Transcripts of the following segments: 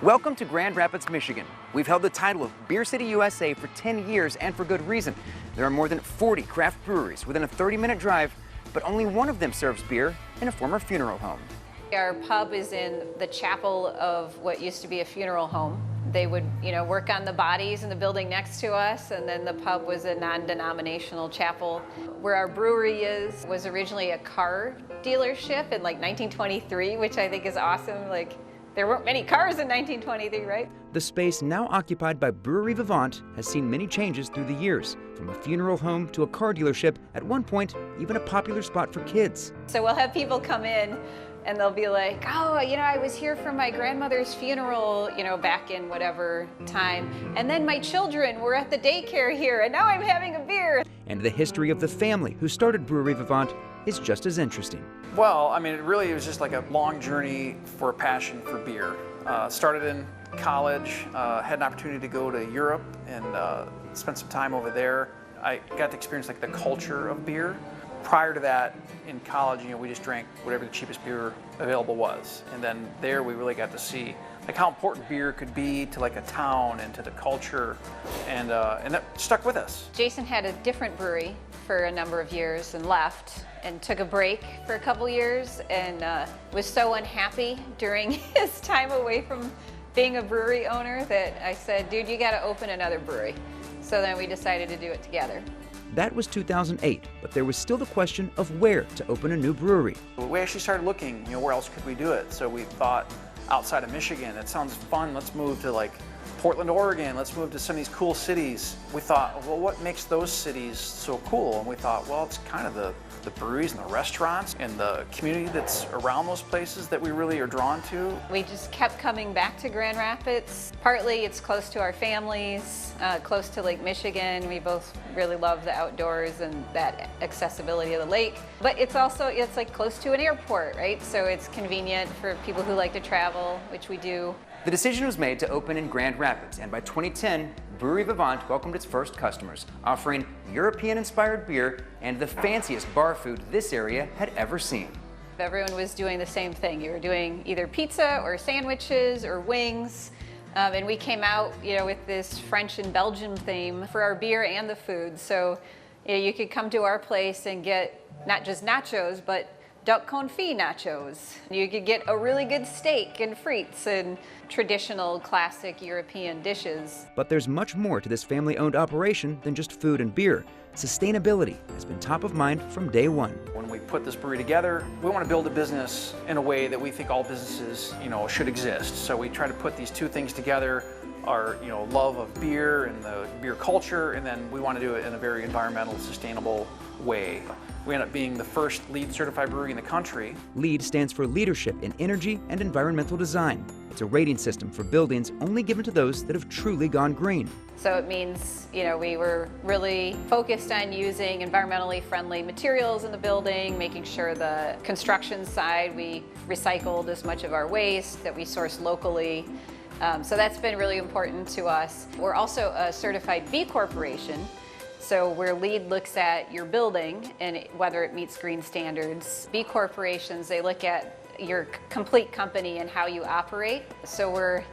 Welcome to Grand Rapids, Michigan. We've held the title of Beer City USA for 10 years, and for good reason. There are more than 40 craft breweries within a 30-minute drive, but only one of them serves beer in a former funeral home. Our pub is in the chapel of what used to be a funeral home. They would, work on the bodies in the building next to us, and then the pub was a non-denominational chapel. Where our brewery is was originally a car dealership in like 1923, which I think is awesome. There weren't many cars in 1923, right? The space now occupied by Brewery Vivant has seen many changes through the years, from a funeral home to a car dealership, at one point even a popular spot for kids. So we'll have people come in and they'll be like, oh, I was here for my grandmother's funeral, back in whatever time. And then my children were at the daycare here, and now I'm having a beer. And the history of the family who started Brewery Vivant is just as interesting. Well, it was just like a long journey for a passion for beer. Started in college, had an opportunity to go to Europe and spend some time over there. I got to experience the culture of beer. Prior to that, in college, we just drank whatever the cheapest beer available was. And then there we really got to see how important beer could be to a town and to the culture, and that stuck with us. Jason had a different brewery for a number of years and left and took a break for a couple years, and was so unhappy during his time away from being a brewery owner that I said, dude, you gotta open another brewery. So then we decided to do it together. That was 2008, but there was still the question of where to open a new brewery. We actually started looking, where else could we do it? So we thought outside of Michigan, it sounds fun, let's move to Portland, Oregon, let's move to some of these cool cities. We thought, well, what makes those cities so cool? And we thought, well, it's kind of the breweries and the restaurants and the community that's around those places that we really are drawn to. We just kept coming back to Grand Rapids. Partly it's close to our families, close to Lake Michigan. We both really love the outdoors and that accessibility of the lake. But it's also, close to an airport, right? So it's convenient for people who like to travel, which we do. The decision was made to open in Grand Rapids, and by 2010, Brewery Vivant welcomed its first customers, offering European-inspired beer and the fanciest bar food this area had ever seen. Everyone was doing the same thing. You were doing either pizza or sandwiches or wings, and we came out, with this French and Belgian theme for our beer and the food. So you could come to our place and get not just nachos, but duck confit nachos. You could get a really good steak and frites and traditional classic European dishes. But there's much more to this family-owned operation than just food and beer. Sustainability has been top of mind from day one. When we put this brewery together, we want to build a business in a way that we think all businesses, should exist. So we try to put these two things together, our love of beer and the beer culture, and then we want to do it in a very environmental, sustainable way. We end up being the first LEED certified brewery in the country. LEED stands for Leadership in Energy and Environmental Design. It's a rating system for buildings only given to those that have truly gone green. So it means, we were really focused on using environmentally friendly materials in the building, making sure the construction side, we recycled as much of our waste, that we sourced locally. So that's been really important to us. We're also a certified B Corporation. So where LEED looks at your building and whether it meets green standards, B corporations, they look at your complete company and how you operate. So we're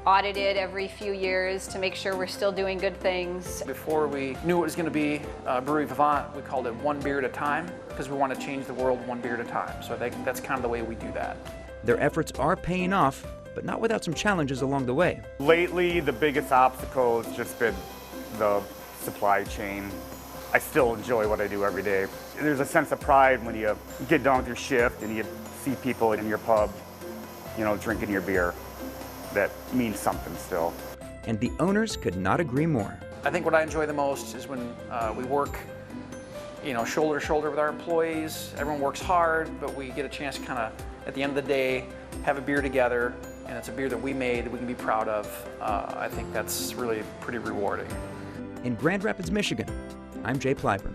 audited every few years to make sure we're still doing good things. Before we knew it was going to be Brewery Vivant, we called it one beer at a time, because we want to change the world one beer at a time. So I think that's kind of the way we do that. Their efforts are paying off, but not without some challenges along the way. Lately, the biggest obstacle has just been the supply chain. I still enjoy what I do every day. There's a sense of pride when you get done with your shift and you see people in your pub, drinking your beer. That means something still. And the owners could not agree more. I think what I enjoy the most is when we work, shoulder to shoulder with our employees. Everyone works hard, but we get a chance to at the end of the day, have a beer together, and it's a beer that we made that we can be proud of. I think that's really pretty rewarding. In Grand Rapids, Michigan, I'm Jay Plyburn.